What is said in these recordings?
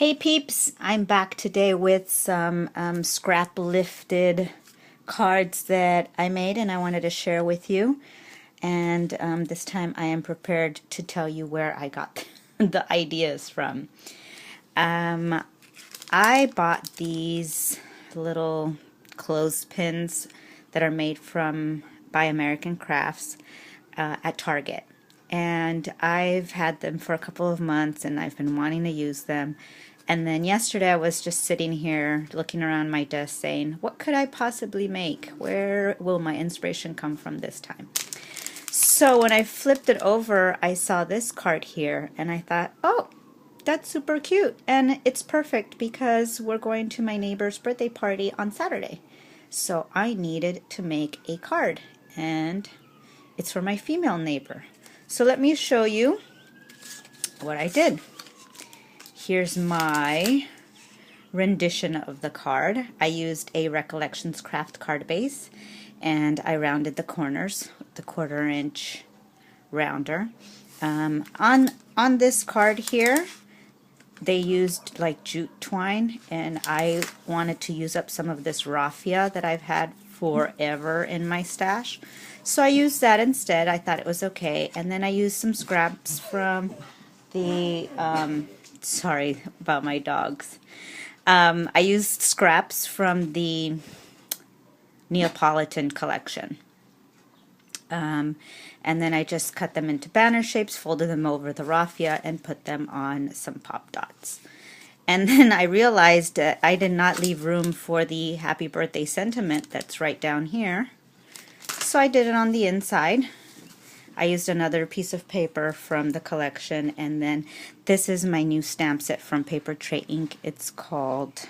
Hey peeps, I'm back today with some scrap lifted cards that I made and I wanted to share with you. And this time I am prepared to tell you where I got the ideas from. I bought these little clothespins that are made by American Crafts at Target. And I've had them for a couple of months and I've been wanting to use them. And then yesterday I was just sitting here looking around my desk saying, what could I possibly make? Where will my inspiration come from this time? So when I flipped it over, I saw this card here and I thought, oh, that's super cute. And it's perfect because we're going to my neighbor's birthday party on Saturday. So I needed to make a card and it's for my female neighbor. So let me show you what I did. Here's my rendition of the card. I used a Recollections Craft card base and I rounded the corners with the 1/4 inch rounder. On this card here, they used like jute twine and I wanted to use up some of this raffia that I've had forever in my stash. So I used that instead. I thought it was okay. And then I used some scraps from the, sorry about my dogs. I used scraps from the Neapolitan collection. And then I just cut them into banner shapes, folded them over the raffia, and put them on some pop dots. And then I realized that I did not leave room for the happy birthday sentiment that's right down here. So I did it on the inside. I used another piece of paper from the collection, and then this is my new stamp set from Paper Tray Ink. It's called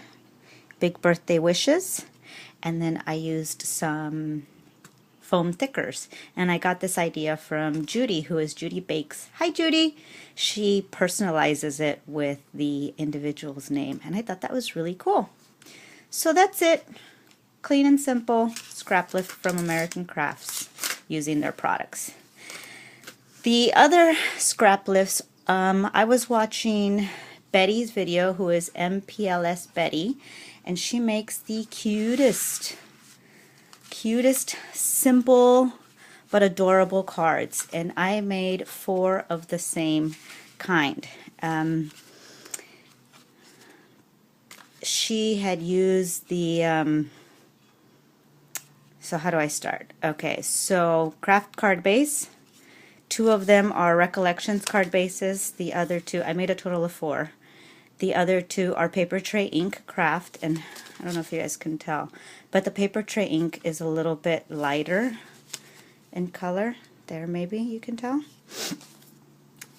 Big Birthday Wishes. And then I used some foam thickers, and I got this idea from Judy, who is Judy Bakes. Hi Judy! She personalizes it with the individual's name, and I thought that was really cool. So that's it. Clean and simple scrap lift from American Crafts using their products. The other scrap lifts, I was watching Betty's video, who is mplsbetty, and she makes the cutest, simple but adorable cards, and I made 4 of the same kind. She had used the so how do I start? Okay, so craft card base. 2 of them are Recollections card bases. The other 2, I made a total of 4. The other 2 are Paper Tray Ink craft, and I don't know if you guys can tell, but the Paper Tray Ink is a little bit lighter in color. There, maybe you can tell.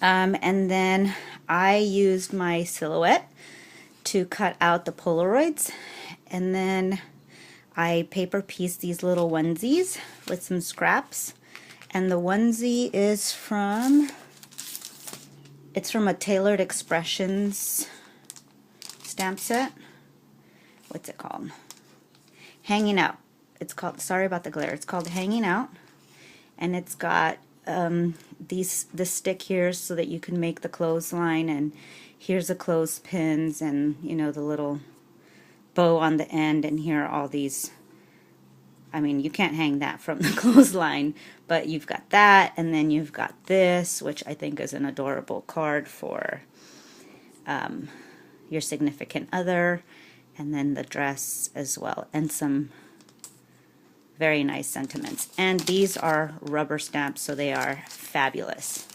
And then I used my Silhouette to cut out the Polaroids, and then I paper pieced these little onesies with some scraps. And the onesie is from a Tailored Expressions stamp set. What's it called? Hanging Out. It's called, sorry about the glare, it's called Hanging Out. And it's got this stick here so that you can make the clothesline, and here's the clothespins, and you know, the little bow on the end, and here are all these. I mean, you can't hang that from the clothesline, but you've got that, and then you've got this, which I think is an adorable card for your significant other, and then the dress as well, and some very nice sentiments. And these are rubber stamps, so they are fabulous.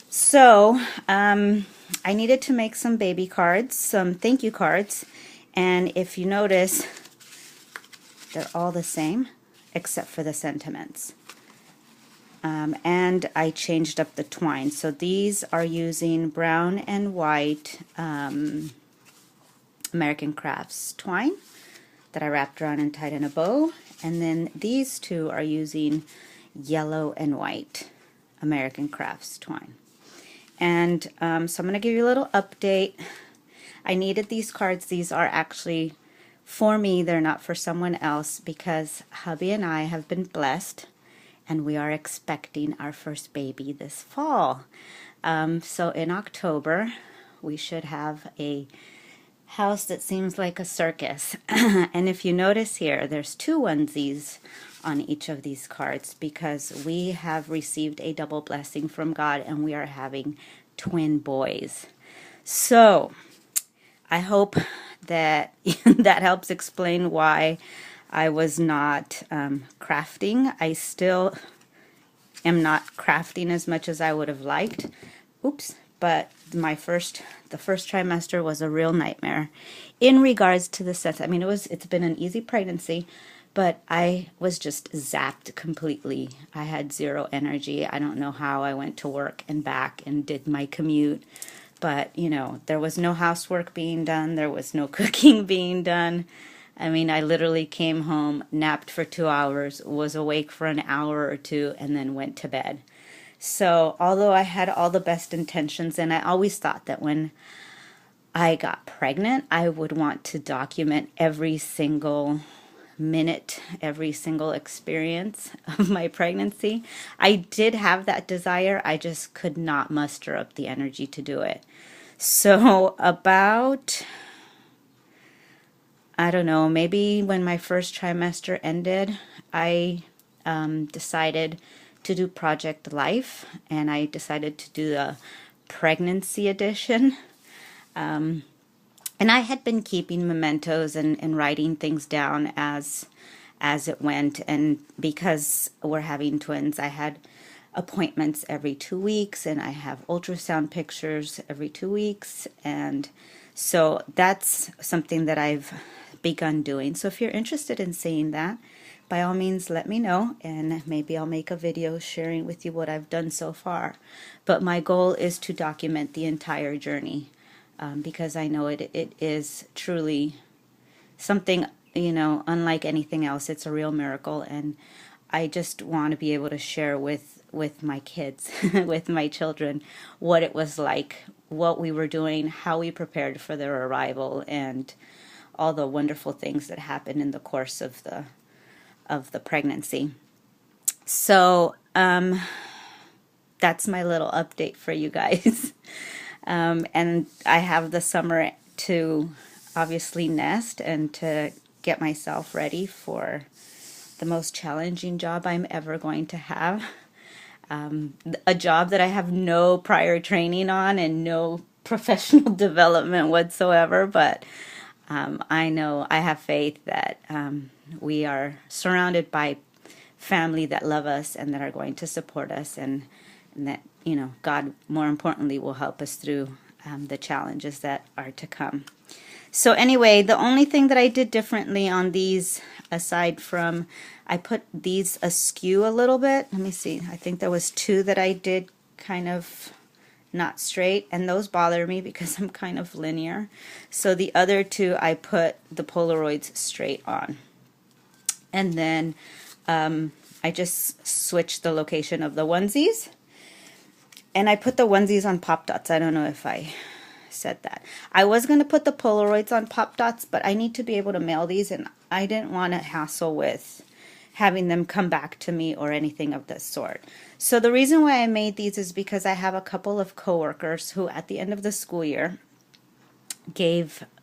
So I needed to make some baby cards, some thank you cards, and if you notice, they're all the same except for the sentiments. And I changed up the twine. So these are using brown and white American Crafts twine that I wrapped around and tied in a bow. And then these 2 are using yellow and white American Crafts twine. And so I'm going to give you a little update. I needed these cards. These are actually for me, they're not for someone else, because hubby and I have been blessed and we are expecting our first baby this fall. So in October we should have a house that seems like a circus. And if you notice here, there's 2 onesies on each of these cards because we have received a double blessing from God and we are having twin boys. So I hope that that helps explain why I was not crafting. I still am not crafting as much as I would have liked. Oops. But the first trimester was a real nightmare in regards to the sense. I mean, it's been an easy pregnancy, but I was just zapped completely. I had 0 energy. I don't know how I went to work and back and did my commute. But, you know, there was no housework being done. There was no cooking being done. I mean, I literally came home, napped for 2 hours, was awake for an hour or 2, and then went to bed. So although I had all the best intentions, and I always thought that when I got pregnant, I would want to document every single minute, every single experience of my pregnancy. I did have that desire. I just could not muster up the energy to do it. So about, I don't know, maybe when my first trimester ended, I decided to do Project Life, and I decided to do the pregnancy edition. And I had been keeping mementos and writing things down as it went, and because we're having twins, I had appointments every 2 weeks, and I have ultrasound pictures every 2 weeks, and so that's something that I've begun doing. So if you're interested in seeing that, by all means, let me know, and maybe I'll make a video sharing with you what I've done so far. But my goal is to document the entire journey, because I know it is truly something, you know, unlike anything else. It's a real miracle, and I just want to be able to share with my kids, with my children, what it was like, what we were doing, how we prepared for their arrival, and all the wonderful things that happened in the course of the pregnancy. So that's my little update for you guys. And I have the summer to obviously nest and to get myself ready for the most challenging job I'm ever going to have. A job that I have no prior training on and no professional development whatsoever, but I know, I have faith that we are surrounded by family that love us and that are going to support us, and that, you know, God, more importantly, will help us through the challenges that are to come. So anyway, the only thing that I did differently on these, aside from I put these askew a little bit. Let me see. I think there was 2 that I did kind of not straight, and those bother me because I'm kind of linear. So the other 2, I put the Polaroids straight on. And then I just switched the location of the onesies. And I put the onesies on Pop Dots. I don't know if I said that. I was going to put the Polaroids on Pop Dots, but I need to be able to mail these, and I didn't want to hassle with having them come back to me or anything of this sort. So the reason why I made these is because I have a couple of coworkers who at the end of the school year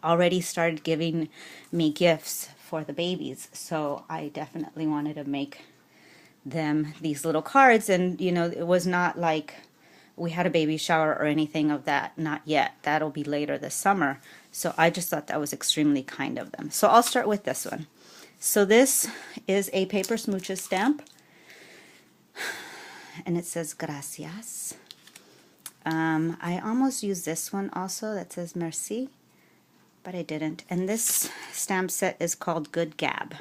already started giving me gifts for the babies. So I definitely wanted to make them these little cards, and you know, it was not like we had a baby shower or anything of that, not yet. That'll be later this summer. So I just thought that was extremely kind of them. So I'll start with this one. So this is a Paper Smooches stamp, and it says gracias. I almost used this one also that says merci, but I didn't. And this stamp set is called Good Gab.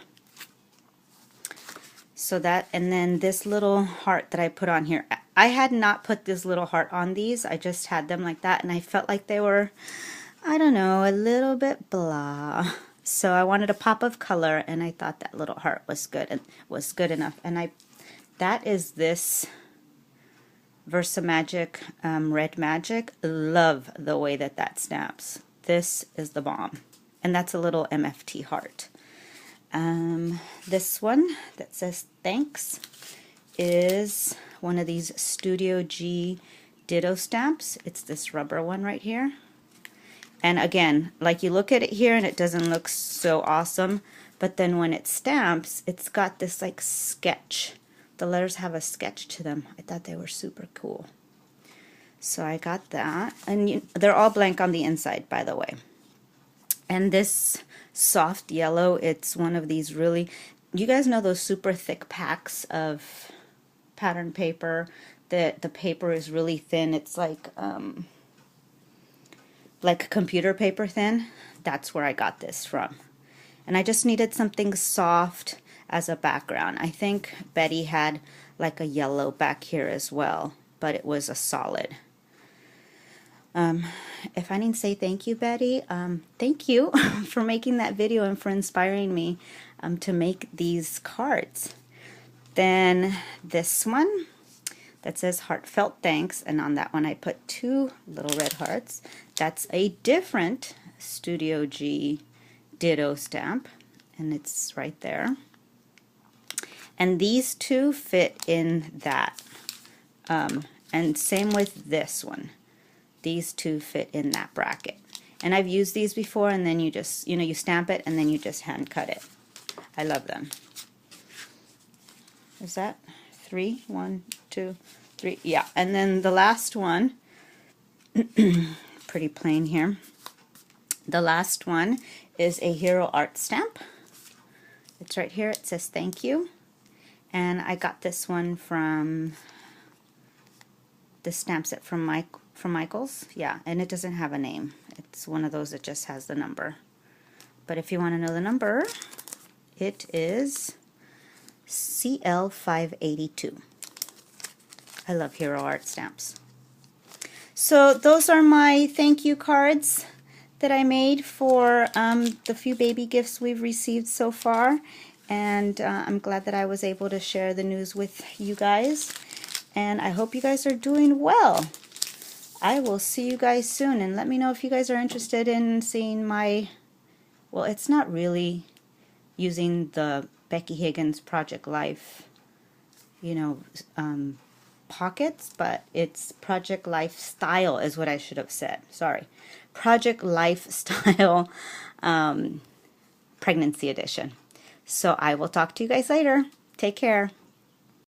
So that, and then this little heart that I put on here, I had not put this little heart on these. I just had them like that, and I felt like they were, I don't know, a little bit blah. So I wanted a pop of color, and I thought that little heart was good and was good enough. And that is this Versa Magic Red Magic. Love the way that snaps. This is the bomb, and that's a little MFT heart. This one that says thanks is one of these Studio G Ditto stamps. It's this rubber one right here. And again, like you look at it here and it doesn't look so awesome, but then when it stamps, it's got this like sketch. The letters have a sketch to them. I thought they were super cool. So I got that. And they're all blank on the inside, by the way. And this soft yellow, it's one of these really, you guys know those super thick packs of pattern paper that the paper is really thin. It's like computer paper thin. That's where I got this from. And I just needed something soft as a background. I think Betty had like a yellow back here as well, but it was a solid. If I didn't say thank you, Betty, thank you for making that video and for inspiring me to make these cards. Then this one that says heartfelt thanks, and on that one I put 2 little red hearts. That's a different Studio G Ditto stamp, and it's right there. And these 2 fit in that. And same with this one. These 2 fit in that bracket. And I've used these before, and then you just, you stamp it and then you just hand cut it. I love them. Is that 3? 1, 2, 3. Yeah. And then the last one, pretty plain here. The last one is a Hero Art stamp. It's right here. It says thank you. And I got this one from the stamp set from Michael's. Yeah, and it doesn't have a name. It's one of those that just has the number. But if you want to know the number, it is CL582. I love Hero Art stamps. So those are my thank you cards that I made for the few baby gifts we've received so far. And I'm glad that I was able to share the news with you guys. And I hope you guys are doing well. I will see you guys soon, and let me know if you guys are interested in seeing my, well, it's not really using the Becky Higgins Project Life, pockets, but it's Project Lifestyle is what I should have said. Sorry. Project Lifestyle Pregnancy Edition. So I will talk to you guys later. Take care.